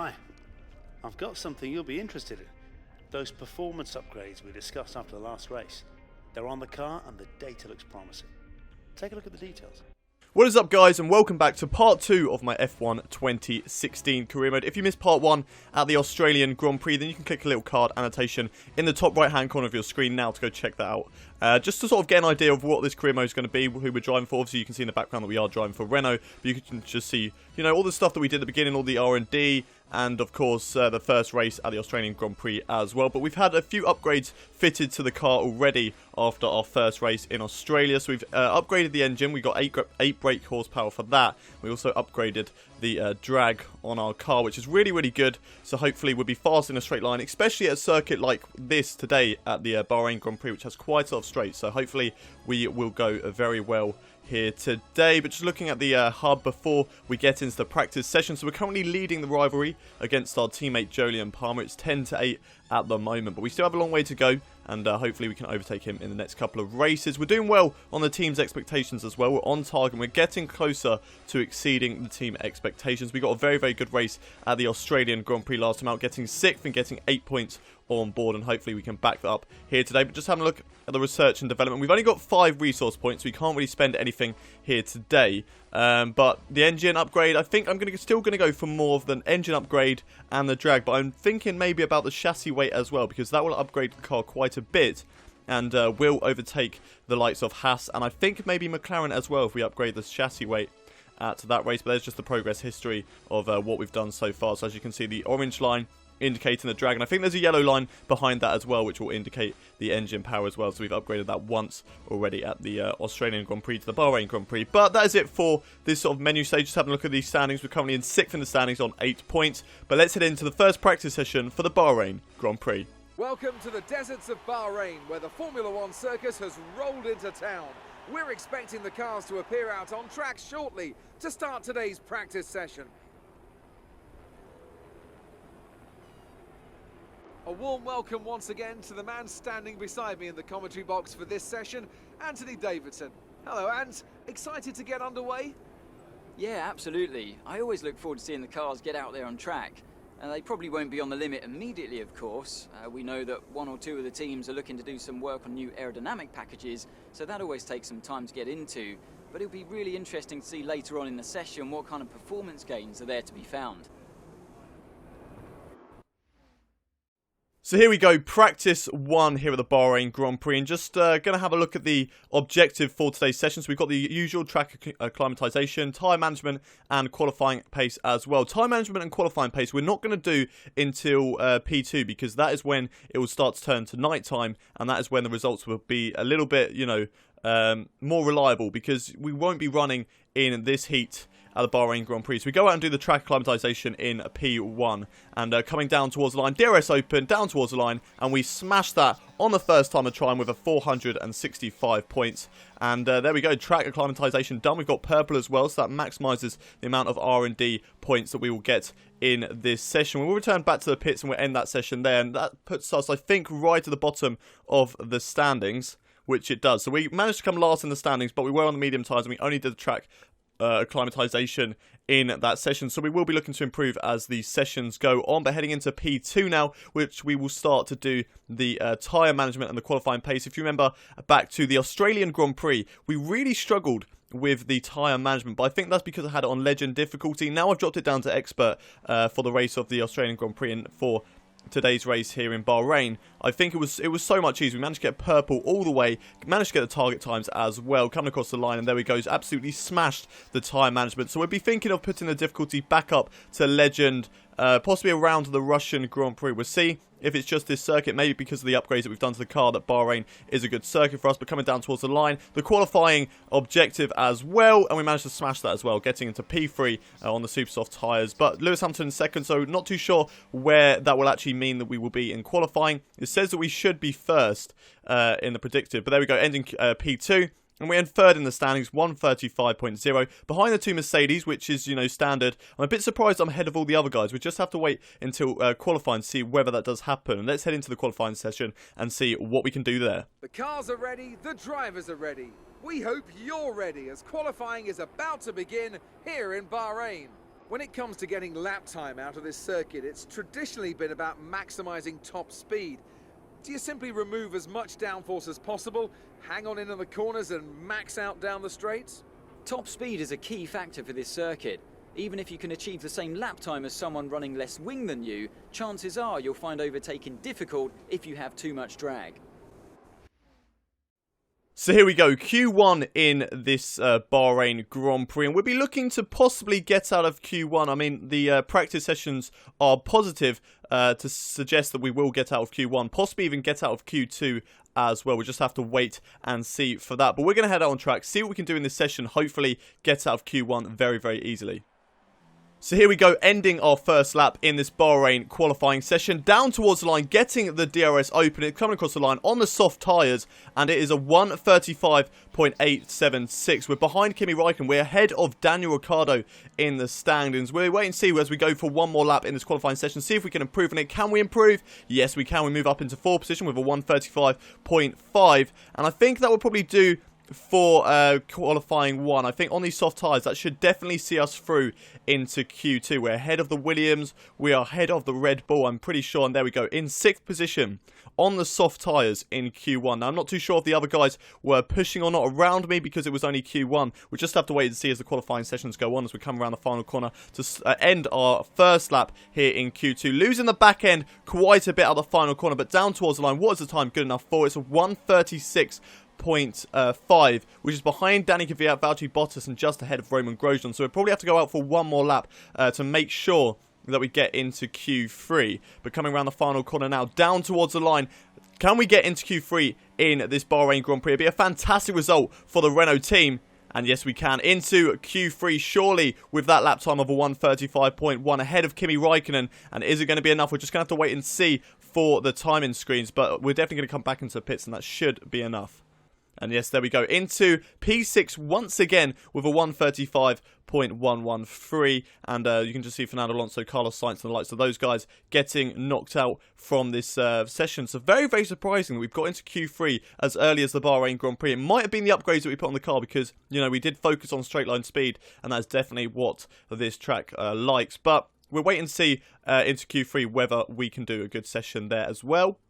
Hi, I've got something you'll be interested in. Those performance upgrades we discussed after the last race. They're on the car and the data looks promising. Take a look at the details. What is up, guys, and welcome back to part 2 of my F1 2016 career mode. If you missed part 1 at the Australian Grand Prix, then you can click a little card annotation in the top right hand corner of your screen now to go check that out. Just to sort of get an idea of what this career mode is going to be, who we're driving for. Obviously you can see in the background that we are driving for Renault, but you can just see, you know, all the stuff that we did at the beginning, all the R&D, and of course the first race at the Australian Grand Prix as well. But we've had a few upgrades fitted to the car already after our first race in Australia. So we've upgraded the engine. We got 8 brake horsepower for that. We also upgraded the drag on our car, which is really good. So hopefully we'll be fast in a straight line, especially at a circuit like this today at the Bahrain Grand Prix, which has quite a lot of straights. So hopefully we will go very well here today. But just looking at the hub before we get into the practice session, so we're currently leading the rivalry against our teammate Jolyon Palmer. It's 10-8 at the moment, but we still have a long way to go, and hopefully we can overtake him in the next couple of races. We're doing well on the team's expectations as well. We're on target and we're getting closer to exceeding the team expectations. We got a very good race at the Australian Grand Prix last time out, getting 6th and getting 8 points on board, and hopefully we can back that up here today. But just having a look at the research and development, we've only got 5 resource points, so we can't really spend anything here today. But the engine upgrade, I think I'm still going to go for more of the engine upgrade and the drag, but I'm thinking maybe about the chassis weight as well, because that will upgrade the car quite a bit and will overtake the likes of Haas, and I think maybe McLaren as well if we upgrade the chassis weight at that race. But there's just the progress history of what we've done so far. So as you can see, the orange line indicating the drag, and I think there's a yellow line behind that as well, which will indicate the engine power as well. So we've upgraded that once already at the Australian Grand Prix to the Bahrain Grand Prix. But that is it for this sort of menu stage. Just having a look at these standings. We're currently in 6th in the standings on 8 points. But let's head into the first practice session for the Bahrain Grand Prix. Welcome to the deserts of Bahrain, where the Formula One circus has rolled into town. We're expecting the cars to appear out on track shortly to start today's practice session. A warm welcome once again to the man standing beside me in the commentary box for this session, Anthony Davidson. Hello, Ant. Excited to get underway? Yeah, absolutely. I always look forward to seeing the cars get out there on track. And they probably won't be on the limit immediately, of course. We know that 1 or 2 of the teams are looking to do some work on new aerodynamic packages, so that always takes some time to get into. But it'll be really interesting to see later on in the session what kind of performance gains are there to be found. So here we go, practice 1 here at the Bahrain Grand Prix, and just going to have a look at the objective for today's session. So we've got the usual track acclimatization, tyre management, and qualifying pace as well. Tyre management and qualifying pace we're not going to do until P2, because that is when it will start to turn to night time, and that is when the results will be a little bit, you know, more reliable, because we won't be running in this heat at the Bahrain Grand Prix. So we go out and do the track acclimatization in P1, and coming down towards the line, DRS open, down towards the line, and we smash that on the first time of trying with a 465 points. And there we go, track acclimatization done. We've got purple as well, so that maximizes the amount of R&D points that we will get in this session. We'll return back to the pits and we'll end that session there, and that puts us, I think, right at the bottom of the standings, which it does. So we managed to come last in the standings, but we were on the medium tyres and we only did the track acclimatization in that session, so we will be looking to improve as the sessions go on. But heading into P2 now, which we will start to do the tyre management and the qualifying pace. If you remember back to the Australian Grand Prix, we really struggled with the tyre management, but I think that's because I had it on legend difficulty. Now I've dropped it down to expert for the race of the Australian Grand Prix, and for today's race here in Bahrain, I think it was so much easier. We managed to get purple all the way, managed to get the target times as well, coming across the line, and there we go, absolutely smashed the tyre management. So we'll be thinking of putting the difficulty back up to legend, possibly around the Russian Grand Prix. We'll see if it's just this circuit, maybe because of the upgrades that we've done to the car, that Bahrain is a good circuit for us. But coming down towards the line, the qualifying objective as well, and we managed to smash that as well, getting into P3 on the super soft tyres. But Lewis Hamilton in second, so not too sure where that will actually mean that we will be in qualifying. It says that we should be first in the predictive, but there we go, ending P2. And we're in third in the standings, 135.0, behind the 2 Mercedes, which is, you know, standard. I'm a bit surprised I'm ahead of all the other guys. We just have to wait until qualifying to see whether that does happen. And let's head into the qualifying session and see what we can do there. The cars are ready, the drivers are ready. We hope you're ready as qualifying is about to begin here in Bahrain. When it comes to getting lap time out of this circuit, it's traditionally been about maximising top speed. Do you simply remove as much downforce as possible, hang on in the corners and max out down the straights? Top speed is a key factor for this circuit. Even if you can achieve the same lap time as someone running less wing than you, chances are you'll find overtaking difficult if you have too much drag. So here we go, Q1 in this Bahrain Grand Prix, and we'll be looking to possibly get out of Q1. I mean, the practice sessions are positive to suggest that we will get out of Q1, possibly even get out of Q2 as well. We just have to wait and see for that. But we're going to head out on track, see what we can do in this session, hopefully get out of Q1 very, very easily. So here we go, ending our first lap in this Bahrain qualifying session. Down towards the line, getting the DRS open. It's coming across the line on the soft tyres, and it is a 1:35.876. We're behind Kimi Räikkönen. We're ahead of Daniel Ricciardo in the standings. We'll wait and see as we go for one more lap in this qualifying session. See if we can improve on it. Can we improve? Yes, we can. We move up into 4th position with a 1:35.5. And I think that will probably do for qualifying 1. I think on these soft tyres, that should definitely see us through into Q2. We're ahead of the Williams. We are ahead of the Red Bull, I'm pretty sure. And there we go, in 6th position on the soft tyres in Q1. Now, I'm not too sure if the other guys were pushing or not around me because it was only Q1. We'll just have to wait and see as the qualifying sessions go on as we come around the final corner to end our first lap here in Q2. Losing the back end quite a bit at the final corner, but down towards the line, what is the time good enough for? It's a 1:36.5, which is behind Danny Kvyat, Valtteri Bottas, and just ahead of Roman Grosjean. So we'll probably have to go out for one more lap to make sure that we get into Q3. But coming around the final corner now, down towards the line. Can we get into Q3 in this Bahrain Grand Prix? It'd be a fantastic result for the Renault team. And yes, we can. Into Q3, surely, with that lap time of a 1:35.1 ahead of Kimi Räikkönen. And is it going to be enough? We're just going to have to wait and see for the timing screens. But we're definitely going to come back into the pits, and that should be enough. And yes, there we go. Into P6 once again with a 1:35.113. And you can just see Fernando Alonso, Carlos Sainz, and the likes of those guys getting knocked out from this session. So very, very surprising that we've got into Q3 as early as the Bahrain Grand Prix. It might have been the upgrades that we put on the car because, you know, we did focus on straight line speed. And that's definitely what this track likes. But we'll wait and see into Q3 whether we can do a good session there as well.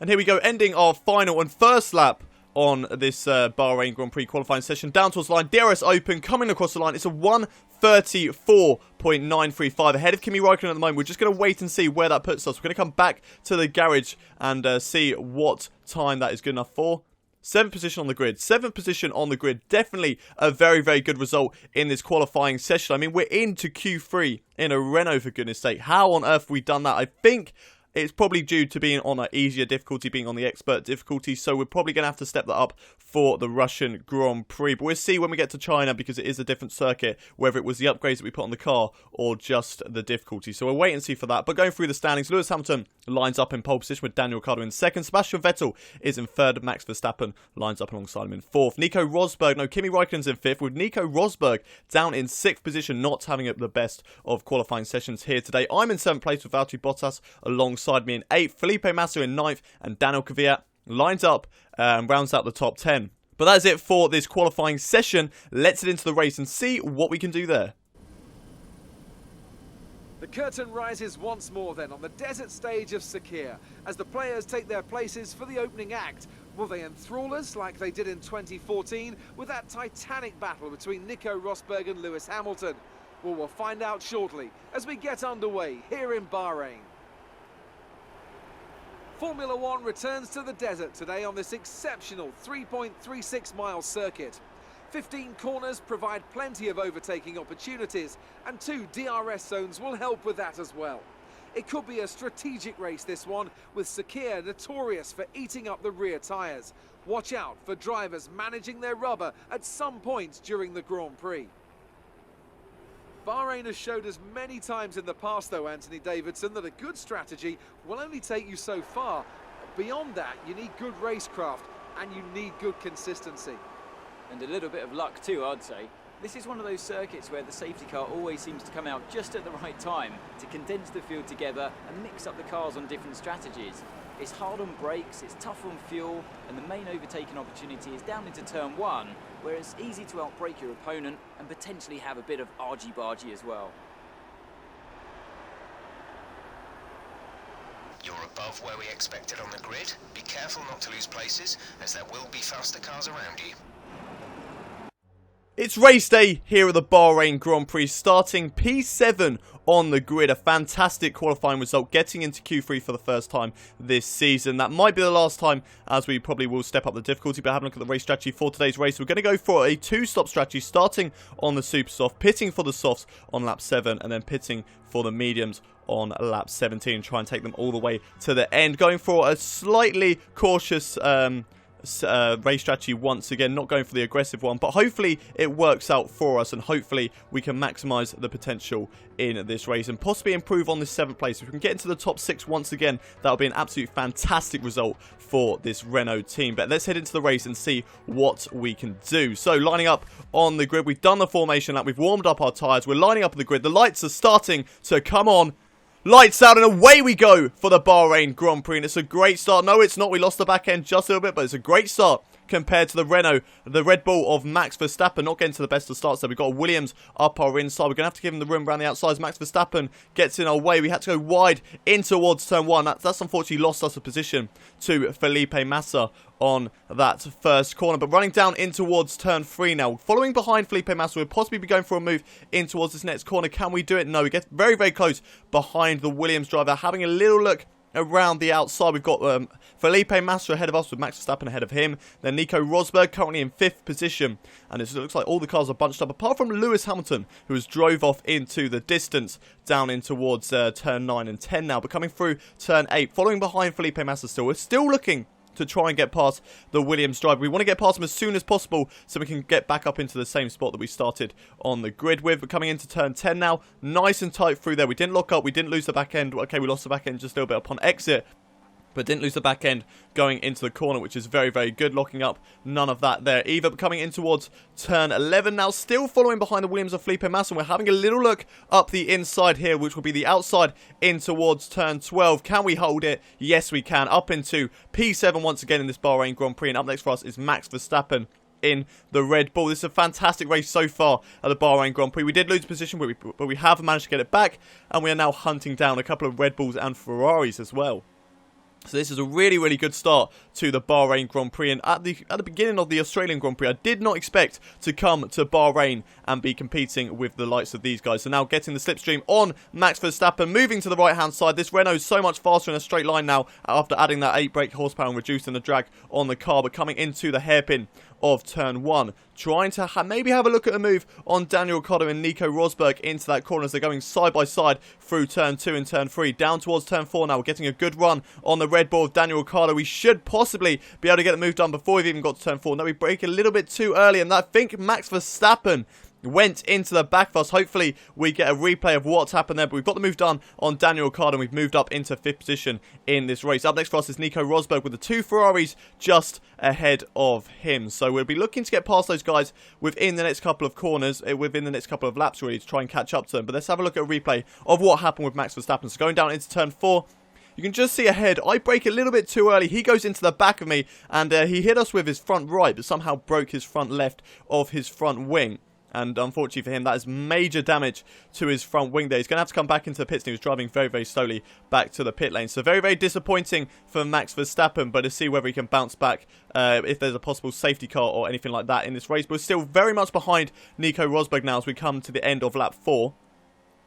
And here we go, ending our final and first lap on this Bahrain Grand Prix qualifying session. Down towards the line, DRS open, coming across the line. It's a 1:34.935 ahead of Kimi Räikkönen at the moment. We're just going to wait and see where that puts us. We're going to come back to the garage and see what time that is good enough for. 7th position on the grid. 7th position on the grid. Definitely a very, very good result in this qualifying session. I mean, we're into Q3 in a Renault, for goodness sake. How on earth have we done that? I think it's probably due to being on an easier difficulty, being on the expert difficulty. So we're probably going to have to step that up for the Russian Grand Prix. But we'll see when we get to China because it is a different circuit, whether it was the upgrades that we put on the car or just the difficulty. So we'll wait and see for that. But going through the standings, Lewis Hamilton lines up in pole position with Daniel Ricciardo in 2nd. Sebastian Vettel is in 3rd. Max Verstappen lines up alongside him in 4th. Kimi Räikkönen's in 5th, with Nico Rosberg down in 6th position, not having the best of qualifying sessions here today. I'm in 7th place with Valtteri Bottas alongside me in 8th. Felipe Massa in 9th, and Daniel Kvyat lines up and rounds out the top 10. But that's it for this qualifying session. Let's get into the race and see what we can do there. The curtain rises once more then on the desert stage of Sakir as the players take their places for the opening act. Will they enthrall us like they did in 2014 with that titanic battle between Nico Rosberg and Lewis Hamilton? Well, we'll find out shortly as we get underway here in Bahrain. Formula One returns to the desert today on this exceptional 3.36-mile circuit. 15 corners provide plenty of overtaking opportunities, and 2 DRS zones will help with that as well. It could be a strategic race, this one, with Sakir notorious for eating up the rear tyres. Watch out for drivers managing their rubber at some point during the Grand Prix. Bahrain has showed us many times in the past, though, Anthony Davidson, that a good strategy will only take you so far. Beyond that, you need good racecraft and you need good consistency. And a little bit of luck too, I'd say. This is one of those circuits where the safety car always seems to come out just at the right time to condense the field together and mix up the cars on different strategies. It's hard on brakes, it's tough on fuel, and the main overtaking opportunity is down into turn 1, where it's easy to outbrake your opponent and potentially have a bit of argy-bargy as well. above where we expected on the grid. Be careful not to lose places, as there will be faster cars around you. It's race day here at the Bahrain Grand Prix, starting P7 on the grid. A fantastic qualifying result, getting into Q3 for the first time this season. That might be the last time, as we probably will step up the difficulty, but have a look at the race strategy for today's race. We're going to go for a two-stop strategy, starting on the super soft, pitting for the softs on lap 7, and then pitting for the mediums on lap 17. Try and take them all the way to the end. Going for a slightly cautious race strategy once again, not going for the aggressive one, but hopefully it works out for us, and hopefully we can maximize the potential in this race and possibly improve on this 7th place. If we can get into the top 6 once again, that'll be an absolute fantastic result for this Renault team. But let's head into the race and see what we can do. So lining up on the grid, we've done the formation lap, we've warmed up our tyres, we're lining up on the grid, the lights are starting to come on. Lights out and away we go for the Bahrain Grand Prix, and it's a great start. No, it's not. We lost the back end just a little bit, but it's a great start compared to the Renault, the Red Bull of Max Verstappen. Not getting to the best of starts there. We've got a Williams up our inside. We're going to have to give him the room around the outside. Max Verstappen gets in our way. We had to go wide in towards turn 1. That's unfortunately lost us a position to Felipe Massa on that first corner. But running down in towards turn 3 now. Following behind Felipe Massa, we'll possibly be going for a move in towards this next corner. Can we do it? No, we get very, very close behind the Williams driver. Having a little look around the outside, we've got Felipe Massa ahead of us, with Max Verstappen ahead of him. Then Nico Rosberg currently in 5th position, and it looks like all the cars are bunched up apart from Lewis Hamilton, who has drove off into the distance down in towards turn 9 and 10 now, but coming through turn 8, following behind Felipe Massa still. We're still looking to try and get past the Williams driver. We want to get past him as soon as possible so we can get back up into the same spot that we started on the grid with. We're coming into turn 10 now. Nice and tight through there. We didn't lock up. We didn't lose the back end. Okay, we lost the back end just a little bit upon exit, but didn't lose the back end going into the corner, which is very, very good. Locking up, none of that there either. But coming in towards turn 11 now, still following behind the Williams of Felipe Massa. We're having a little look up the inside here, which will be the outside in towards turn 12. Can we hold it? Yes, we can. Up into P7 once again in this Bahrain Grand Prix. And up next for us is Max Verstappen in the Red Bull. This is a fantastic race so far at the Bahrain Grand Prix. We did lose position, but we have managed to get it back. And we are now hunting down a couple of Red Bulls and Ferraris as well. So this is a really, really good start to the Bahrain Grand Prix. And at the beginning of the Australian Grand Prix, I did not expect to come to Bahrain and be competing with the likes of these guys. So now getting the slipstream on Max Verstappen, moving to the right-hand side. This Renault is so much faster in a straight line now after adding that 8 brake horsepower and reducing the drag on the car. But coming into the hairpin of turn 1, trying to maybe have a look at a move on Daniel Ricciardo and Nico Rosberg into that corner as they're going side by side through turn 2 and turn 3. Down towards turn 4 now. We're getting a good run on the Red Bull of Daniel Ricciardo. We should possibly be able to get the move done before we've even got to turn 4. No, we brake a little bit too early, and I think Max Verstappen went into the back of us. Hopefully we get a replay of what's happened there, but we've got the move done on Daniel Ricciardo, and we've moved up into 5th position in this race. Up next for us is Nico Rosberg with the 2 Ferraris just ahead of him. So we'll be looking to get past those guys within the next couple of corners, within the next couple of laps really, to try and catch up to them. But let's have a look at a replay of what happened with Max Verstappen. So going down into turn 4, you can just see ahead, I brake a little bit too early. He goes into the back of me, and he hit us with his front right, but somehow broke his front left of his front wing. And unfortunately for him, that is major damage to his front wing there. He's going to have to come back into the pits, and he was driving very, very slowly back to the pit lane. So very, very disappointing for Max Verstappen, but to see whether he can bounce back if there's a possible safety car or anything like that in this race. But we're still very much behind Nico Rosberg now as we come to the end of lap 4.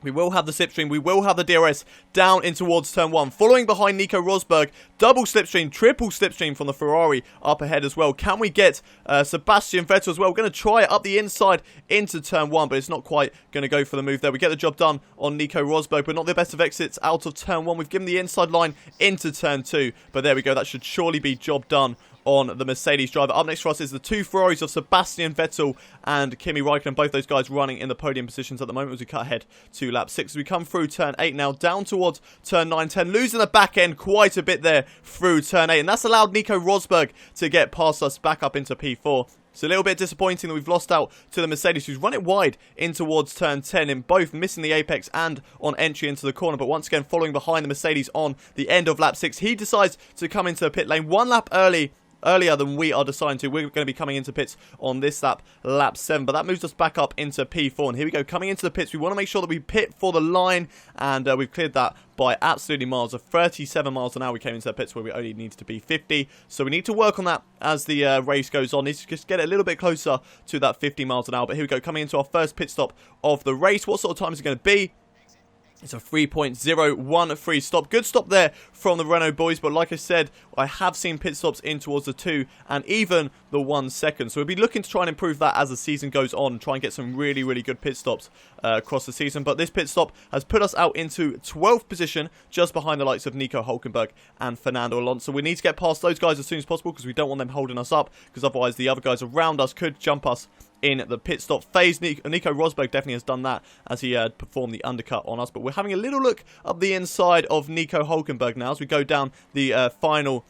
We will have the slipstream, we will have the DRS down in towards turn 1. Following behind Nico Rosberg, double slipstream, triple slipstream from the Ferrari up ahead as well. Can we get Sebastian Vettel as well? We're going to try it up the inside into turn 1, but it's not quite going to go for the move there. We get the job done on Nico Rosberg, but not the best of exits out of turn 1. We've given the inside line into turn 2, but there we go. That should surely be job done on the Mercedes driver. Up next for us is the 2 Ferraris of Sebastian Vettel and Kimi Raikkonen, both those guys running in the podium positions at the moment as we cut ahead to lap 6. As we come through turn 8 now, down towards turn 9, 10, losing the back end quite a bit there through turn 8, and that's allowed Nico Rosberg to get past us back up into P4. It's a little bit disappointing that we've lost out to the Mercedes, who's run it wide in towards turn 10, in both missing the apex and on entry into the corner. But once again, following behind the Mercedes on the end of lap 6, he decides to come into the pit lane 1 lap early earlier than we are deciding to. We're going to be coming into pits on this lap, lap 7, but that moves us back up into P4. And here we go, coming into the pits. We want to make sure that we pit for the line, and we've cleared that by absolutely miles. Of 37 miles an hour we came into the pits where we only needed to be 50. So we need to work on that as the race goes on. Need to just get a little bit closer to that 50 miles an hour. But here we go, coming into our first pit stop of the race. What sort of time is it going to be? It's a 3.01 free stop. Good stop there from the Renault boys, but like I said, I have seen pit stops in towards the 2 and even the 1 second. So we'll be looking to try and improve that as the season goes on, try and get some really, really good pit stops across the season. But this pit stop has put us out into 12th position, just behind the likes of Nico Hülkenberg and Fernando Alonso. We need to get past those guys as soon as possible because we don't want them holding us up, because otherwise the other guys around us could jump us in the pit stop phase. Nico Rosberg definitely has done that as he performed the undercut on us. But we're having a little look up the inside of Nico Hülkenberg now as we go down the final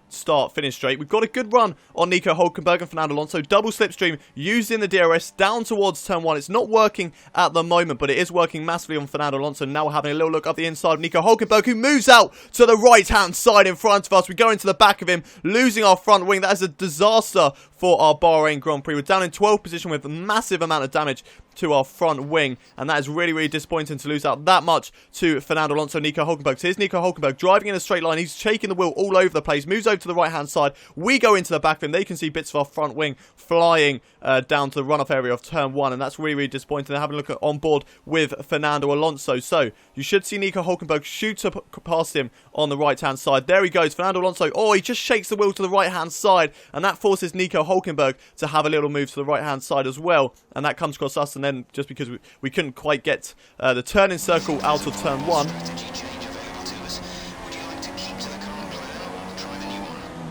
start-finish straight. We've got a good run on Nico Hülkenberg and Fernando Alonso. Double slipstream used in the DRS down towards turn 1. It's not working at the moment, but it is working massively on Fernando Alonso. Now we're having a little look up the inside of Nico Hülkenberg, who moves out to the right-hand side in front of us. We go into the back of him, losing our front wing. That is a disaster for our Bahrain Grand Prix. We're down in 12th position with a massive amount of damage to our front wing, and that is really, really disappointing to lose out that much to Fernando Alonso. Nico Hülkenberg. So here's Nico Hülkenberg driving in a straight line. He's shaking the wheel all over the place, moves over to the right hand side. We go into the back of him. They can see bits of our front wing flying down to the runoff area of turn 1, and that's really, really disappointing. They're having a look at on board with Fernando Alonso. So you should see Nico Hülkenberg shoot up past him on the right hand side. There he goes, Fernando Alonso. Oh, he just shakes the wheel to the right hand side, and that forces Nico Hülkenberg to have a little move to the right hand side as well, and that comes across us. And then just because we couldn't quite get the turning circle out of turn 1,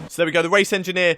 so there we go, the race engineer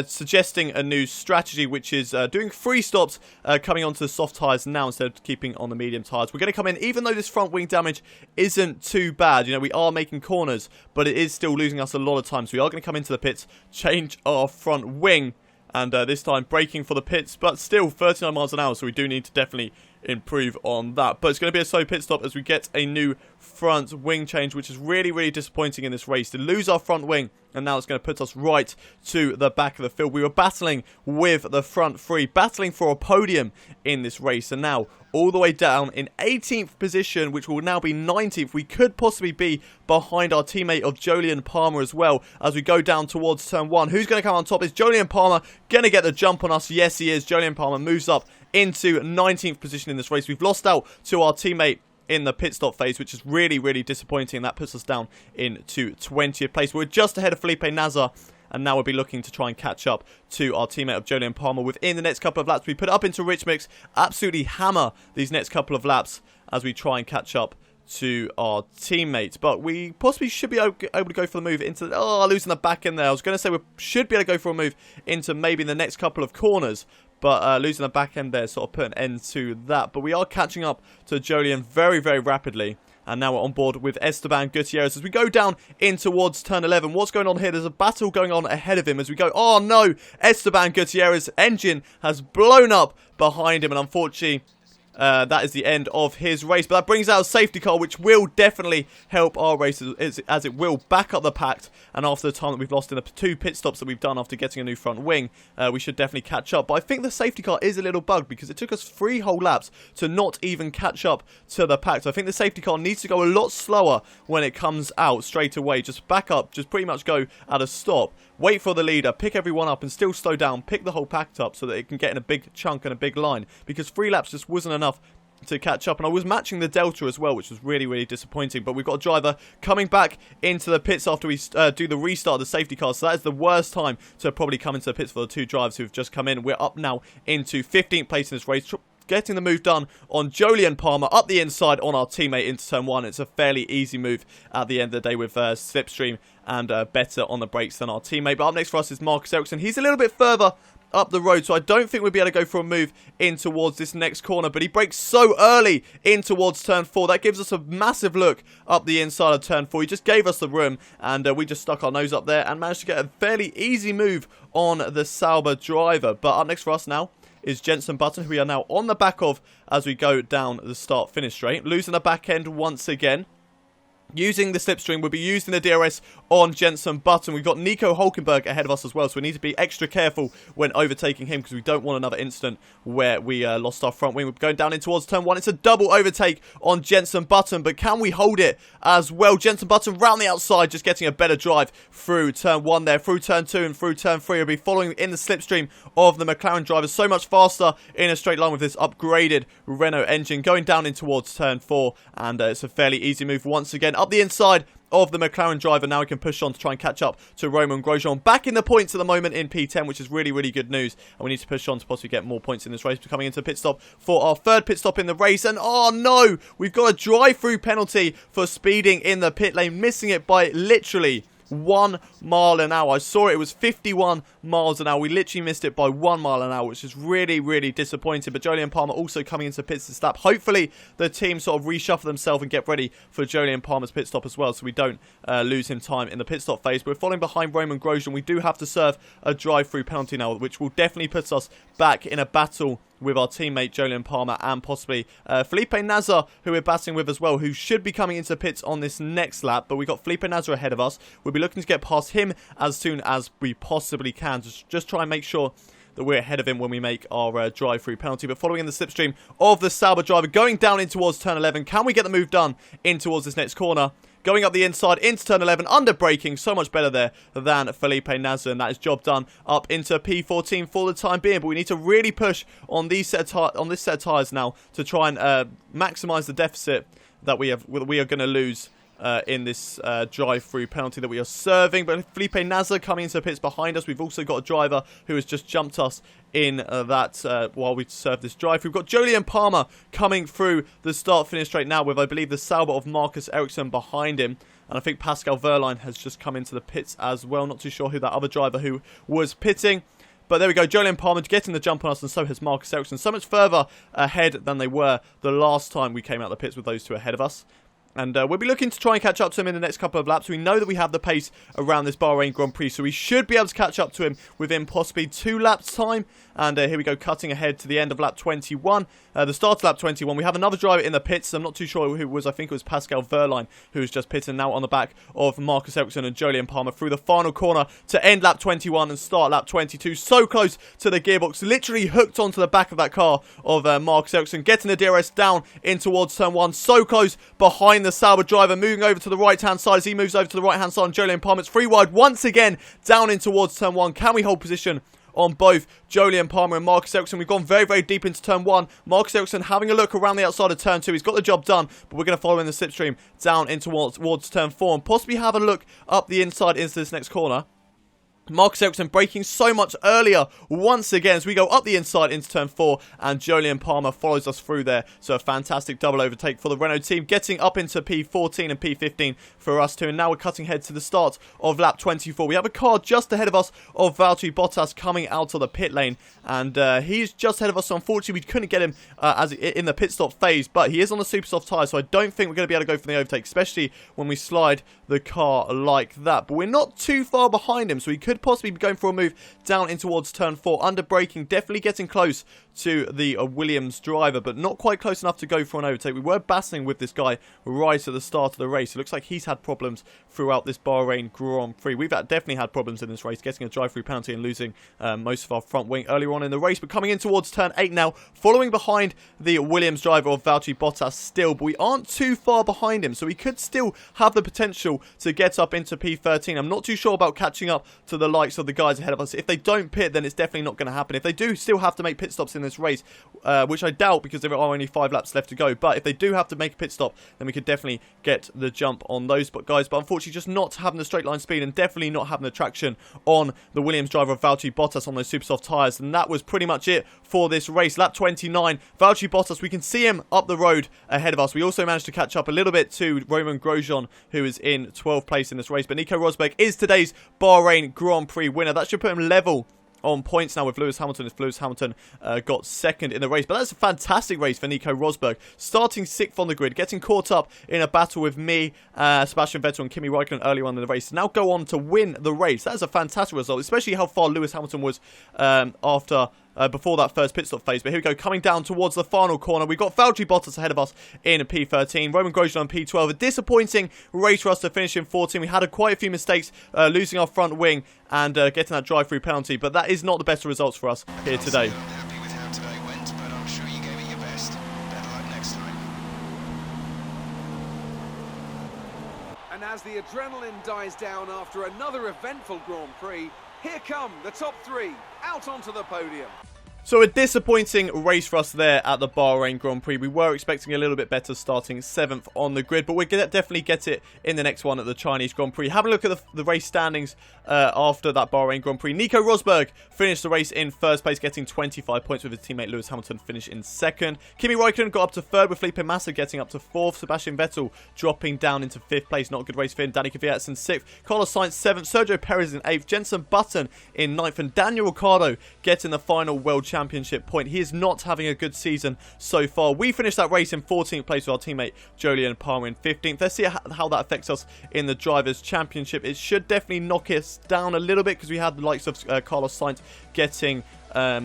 suggesting a new strategy, which is doing free stops coming onto the soft tyres now instead of keeping on the medium tyres. We're going to come in, even though this front wing damage isn't too bad. You know, we are making corners, but it is still losing us a lot of time. So we are going to come into the pits, change our front wing, and this time braking for the pits, but still 39 miles an hour, so we do need to definitely improve on that. But it's going to be a slow pit stop as we get a new front wing change, which is really, really disappointing in this race to lose our front wing, and now it's going to put us right to the back of the field. We were battling with the front three, battling for a podium in this race, and now all the way down in 18th position, which will now be 19th. We could possibly be behind our teammate of Jolyon Palmer as well as we go down towards turn 1. Who's going to come on top? Is Jolyon Palmer going to get the jump on us? Yes, he is. Jolyon Palmer moves up into 19th position in this race. We've lost out to our teammate in the pit stop phase, which is really, really disappointing. That puts us down into 20th place. We're just ahead of Felipe Nasr, and now we'll be looking to try and catch up to our teammate of Jolyon Palmer within the next couple of laps. We put up into Rich Mix, absolutely hammer these next couple of laps as we try and catch up to our teammates. But we possibly should be able to go for the move into... Oh, losing the back end there. I was going to say we should be able to go for a move into maybe the next couple of corners, but losing the back end there sort of put an end to that. But we are catching up to Jolyon very, very rapidly. And now we're on board with Esteban Gutierrez as we go down in towards turn 11. What's going on here? There's a battle going on ahead of him as we go. Oh no! Esteban Gutierrez's engine has blown up behind him, and unfortunately that is the end of his race. But that brings out a safety car, which will definitely help our race as it will back up the pact. And after the time that we've lost in the 2 pit stops that we've done after getting a new front wing, we should definitely catch up. But I think the safety car is a little bugged because it took us 3 whole laps to not even catch up to the pact. So I think the safety car needs to go a lot slower when it comes out straight away. Just back up, just pretty much go at a stop. Wait for the leader, pick everyone up and still slow down, pick the whole pact up so that it can get in a big chunk and a big line. Because 3 laps just wasn't enough to catch up, and I was matching the Delta as well, which was really, really disappointing. But we've got a driver coming back into the pits after we do the restart of the safety car, so that is the worst time to probably come into the pits for the 2 drivers who have just come in. We're up now into 15th place in this race, getting the move done on Jolyon Palmer up the inside on our teammate into turn 1. It's a fairly easy move at the end of the day with slipstream and better on the brakes than our teammate. But up next for us is Marcus Ericsson. He's a little bit further up the road, so I don't think we'll be able to go for a move in towards this next corner, but he brakes so early in towards turn 4. That gives us a massive look up the inside of turn 4. He just gave us the room, and we just stuck our nose up there and managed to get a fairly easy move on the Sauber driver. But up next for us now is Jenson Button, who we are now on the back of as we go down the start-finish straight. Losing the back end once again. using the slipstream. We'll be using the DRS on Jenson Button. We've got Nico Hulkenberg ahead of us as well, so we need to be extra careful when overtaking him because we don't want another incident where we lost our front wing. We're going down in towards turn 1. It's a double overtake on Jenson Button, but can we hold it as well? Jenson Button round the outside, just getting a better drive through turn 1 there, through turn 2 and through turn 3. We'll be following in the slipstream of the McLaren drivers, so much faster in a straight line with this upgraded Renault engine. Going down in towards turn 4, and it's a fairly easy move once again. Up the inside of the McLaren driver. Now we can push on to try and catch up to Romain Grosjean. Back in the points at the moment in P10, which is really, really good news. And we need to push on to possibly get more points in this race. We're coming into pit stop for our third pit stop in the race. And oh no, we've got a drive-through penalty for speeding in the pit lane, missing it by literally 1 mile an hour. I saw it was 51 miles an hour. We literally missed it by 1 mile an hour, which is really, really disappointing. But Jolyon Palmer also coming into pits this lap. Hopefully, the team sort of reshuffle themselves and get ready for Jolyon Palmer's pit stop as well, so we don't lose him time in the pit stop phase. We're following behind Romain Grosjean. We do have to serve a drive-through penalty now, which will definitely put us back in a battle with our teammate Jolyon Palmer and possibly Felipe Nasr, who we're battling with as well, who should be coming into pits on this next lap. But we've got Felipe Nasr ahead of us. We'll be looking to get past him as soon as we possibly can. Just try and make sure that we're ahead of him when we make our drive-through penalty. But following in the slipstream of the Sauber driver, going down in towards turn 11. Can we get the move done in towards this next corner? Going up the inside into turn 11, under braking, so much better there than Felipe Nasr, and that is job done up into P14 for the time being. But we need to really push on these set on this set of tyres now to try and maximise the deficit that we are going to lose in this drive-through penalty that we are serving. But Felipe Nasr coming into pits behind us. We've also got a driver who has just jumped us in that while we serve this drive. We've got Jolyon Palmer coming through the start-finish straight now with, I believe, the Sauber of Marcus Ericsson behind him. And I think Pascal Wehrlein has just come into the pits as well. Not too sure who that other driver who was pitting. But there we go, Jolyon Palmer getting the jump on us, and so has Marcus Ericsson. So much further ahead than they were the last time we came out of the pits with those two ahead of us. And we'll be looking to try and catch up to him in the next couple of laps. We know that we have the pace around this Bahrain Grand Prix, so we should be able to catch up to him within possibly 2 laps' time. And here we go, cutting ahead to the end of lap 21. The start of lap 21, we have another driver in the pits. I'm not too sure who it was. I think it was Pascal Wehrlein who was just pitting now on the back of Marcus Ericsson and Jolyon Palmer through the final corner to end lap 21 and start lap 22. So close to the gearbox, literally hooked onto the back of that car of Marcus Ericsson, getting the DRS down in towards turn 1. So close behind the Sauber driver, moving over to the right-hand side as he moves over to the right-hand side. And Jolyon Palmer, it's free wide once again down in towards turn 1. Can we hold position on both Jolyon Palmer and Marcus Ericsson? We've gone very, very deep into turn 1. Marcus Ericsson having a look around the outside of turn 2. He's got the job done, but we're going to follow in the slipstream down in towards turn 4 and possibly have a look up the inside into this next corner. Marcus Ericsson braking so much earlier once again as we go up the inside into turn 4, and Jolyon Palmer follows us through there. So a fantastic double overtake for the Renault team, getting up into P14 and P15 for us too. And now we're cutting ahead to the start of lap 24. We have a car just ahead of us of Valtteri Bottas coming out of the pit lane, and he's just ahead of us. So unfortunately, we couldn't get him as in the pit stop phase, but he is on the super soft tyre, so I don't think we're going to be able to go for the overtake, especially when we slide the car like that. But we're not too far behind him, so he could possibly be going for a move down in towards turn 4. Under braking, definitely getting close to the Williams driver, but not quite close enough to go for an overtake. We were battling with this guy right at the start of the race. It looks like he's had problems throughout this Bahrain Grand Prix. We've definitely had problems in this race, getting a drive-through penalty and losing most of our front wing earlier on in the race. But coming in towards turn 8 now, following behind the Williams driver of Valtteri Bottas still, but we aren't too far behind him, so we could still have the potential to get up into P13. I'm not too sure about catching up to the likes of the guys ahead of us. If they don't pit, then it's definitely not going to happen. If they do still have to make pit stops in this race, which I doubt because there are only 5 laps left to go, but if they do have to make a pit stop, then we could definitely get the jump on those guys. But unfortunately, just not having the straight line speed and definitely not having the traction on the Williams driver of Valtteri Bottas on those super soft tyres. And that was pretty much it for this race. Lap 29, Valtteri Bottas, we can see him up the road ahead of us. We also managed to catch up a little bit to Romain Grosjean, who is in 12th place in this race. But Nico Rosberg is today's Bahrain Grand Prix winner. That should put him level on points now with Lewis Hamilton, if Lewis Hamilton got second in the race. But that's a fantastic race for Nico Rosberg, starting 6th on the grid, getting caught up in a battle with me, Sebastian Vettel and Kimi Raikkonen earlier on in the race. Now go on to win the race. That is a fantastic result, especially how far Lewis Hamilton was after before that first pit stop phase. But here we go, coming down towards the final corner. We've got Valtteri Bottas ahead of us in P13. Roman Grosjean on P12. A disappointing race for us to finish in 14. We had quite a few mistakes, losing our front wing and getting that drive-through penalty. But that is not the best results for us here today. I'm happy with how today went, but I'm sure you gave it your best. Better luck next time. And as the adrenaline dies down after another eventful Grand Prix, here come the top three out onto the podium. So a disappointing race for us there at the Bahrain Grand Prix. We were expecting a little bit better, starting 7th on the grid, but we're going to definitely get it in the next one at the Chinese Grand Prix. Having a look at the race standings after that Bahrain Grand Prix. Nico Rosberg finished the race in first place, getting 25 points, with his teammate Lewis Hamilton finish in second. Kimi Raikkonen got up to third, with Felipe Massa getting up to fourth. Sebastian Vettel dropping down into fifth place. Not a good race for him. Danny Kvyat in sixth. Carlos Sainz 7th. Sergio Perez in 8th. Jenson Button in 9th. And Daniel Ricciardo getting the final World Championship point. He is not having a good season so far. We finished that race in 14th place with our teammate Jolyon Palmer in 15th. Let's see how that affects us in the Drivers' Championship. It should definitely knock us down a little bit because we had the likes of Carlos Sainz getting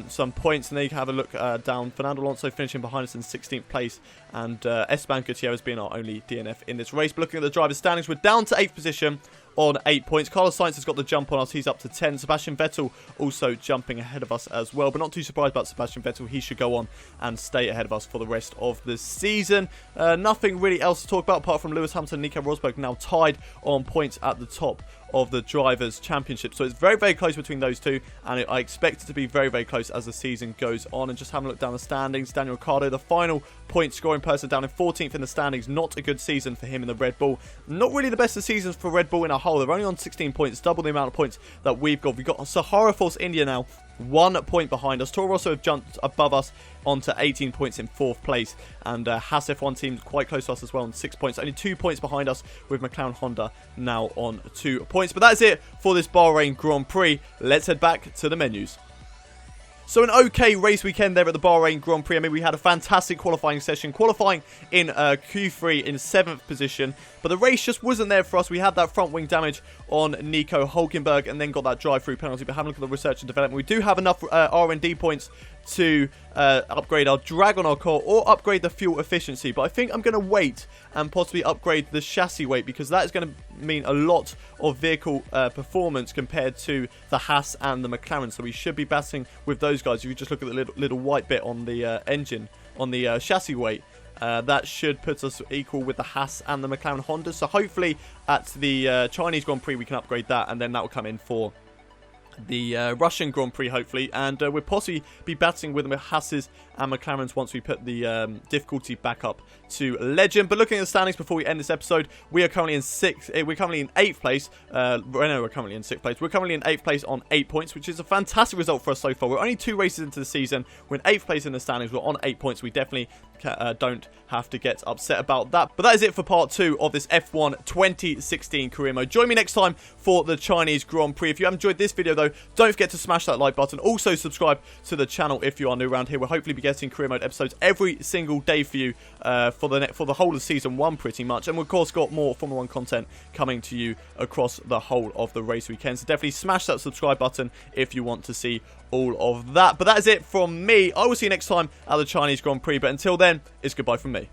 some points, and there you can have a look down. Fernando Alonso finishing behind us in 16th place, and Esteban Gutierrez being our only DNF in this race. But looking at the drivers' standings, we're down to 8th position on 8 points. Carlos Sainz has got the jump on us. He's up to 10. Sebastian Vettel also jumping ahead of us as well. But not too surprised about Sebastian Vettel. He should go on and stay ahead of us for the rest of the season. Nothing really else to talk about apart from Lewis Hamilton and Nico Rosberg now tied on points at the top of the Drivers' Championship. So it's very, very close between those two, and I expect it to be very, very close as the season goes on. And just having a look down the standings, Daniel Ricciardo, the final point scoring person, down in 14th in the standings. Not a good season for him in the Red Bull. Not really the best of seasons for Red Bull in a whole. They're only on 16 points, double the amount of points that we've got. We've got Sahara Force India now 1 point behind us. Toro Rosso have jumped above us onto 18 points in 4th place, and Haas F1 team quite close to us as well on 6 points. Only 2 points behind us with McLaren Honda now on 2 points. But that's it for this Bahrain Grand Prix. Let's head back to the menus. So an okay race weekend there at the Bahrain Grand Prix. I mean, we had a fantastic qualifying session, qualifying in Q3 in 7th position, but the race just wasn't there for us. We had that front wing damage on Nico Hülkenberg and then got that drive-through penalty. But having a look at the research and development, we do have enough R&D points to upgrade our drag on our car or upgrade the fuel efficiency. But I think I'm going to wait and possibly upgrade the chassis weight, because that is going to mean a lot of vehicle performance compared to the Haas and the McLaren. So we should be battling with those guys. If you just look at the little white bit on the engine, on the chassis weight, that should put us equal with the Haas and the McLaren Honda. So hopefully at the Chinese Grand Prix we can upgrade that, and then that will come in for the Russian Grand Prix, hopefully, and we'll possibly be battling with the Haas's and McLaren's once we put the difficulty back up to Legend. But looking at the standings before we end this episode, we are currently in 6th. We're currently in 8th place. Renault are currently in 6th place. We're currently in 8th place on 8 points, which is a fantastic result for us so far. We're only 2 races into the season. We're in 8th place in the standings. We're on 8 points. We definitely don't have to get upset about that. But that is it for part 2 of this F1 2016 career mode. Join me next time for the Chinese Grand Prix. If you have enjoyed this video though, don't forget to smash that like button. Also subscribe to the channel if you are new around here. We'll hopefully be getting career mode episodes every single day for you for the whole of season 1 pretty much. And we've of course got more Formula 1 content coming to you across the whole of the race weekend. So definitely smash that subscribe button if you want to see all of that. But that is it from me. I will see you next time at the Chinese Grand Prix. But until then, it's goodbye from me.